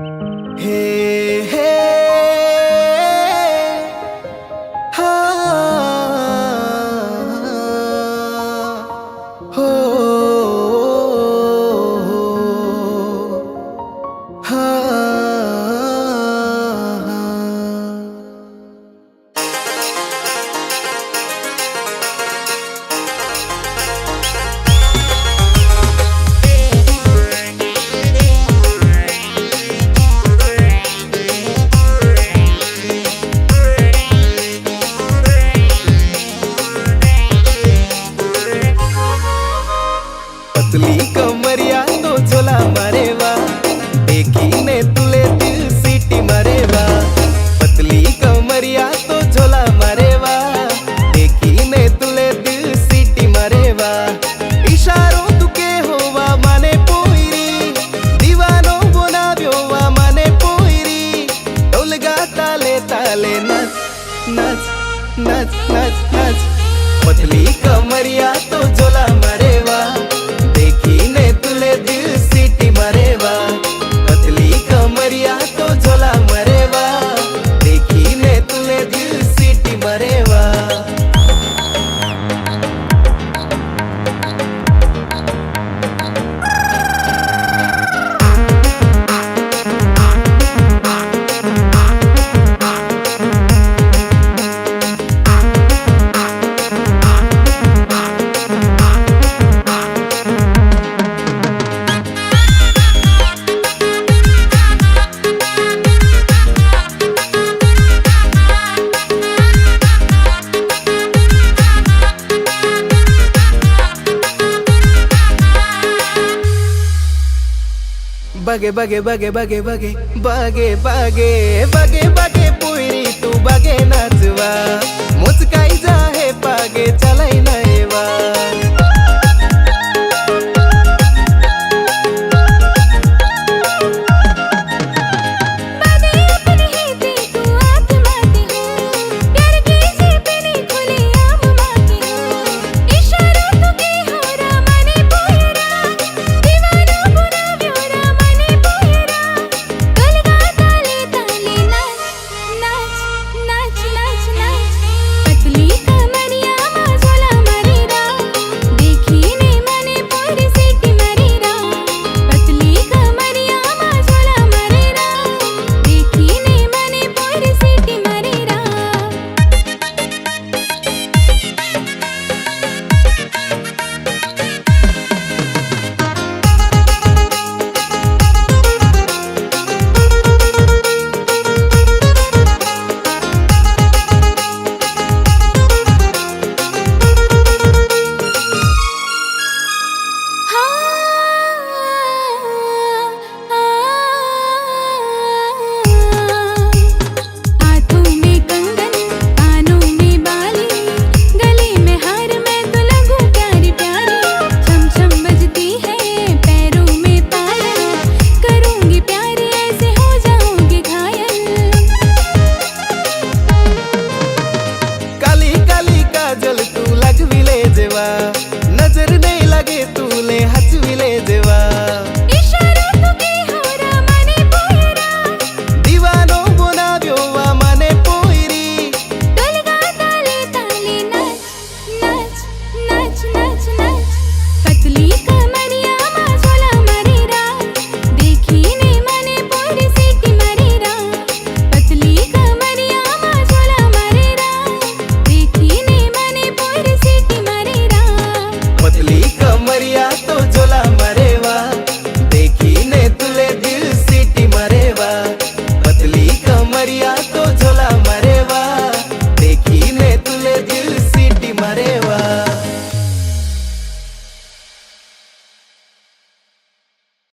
हे हे हा हो हा पतली कमरिया तो झोला मारेवा देखीने तुले दिल सीटी मारेवा। पतली कमरिया तो झोला मारेवा देखीने तुले दिल सीटी मारेवा। इशारो तुके होवा माने पोईरी दीवानो बनाव्यो वा माने पोईरी। ढोलगा ताले ताले नाच नाच नाच नाच नाच। पतली कमरिया तो झोला मारेवा देखीने तुले दिल सीटी मारेवा। पतली कमरिया तो झोला मारेवा देखीने तुले दिल सीटी मारेवा। बगे बगे बगे बगे बगे बगे बगे बगे बगे पोईरी तू बगे नाचवा मुचकाई जाहे पागे चलाई नयवा।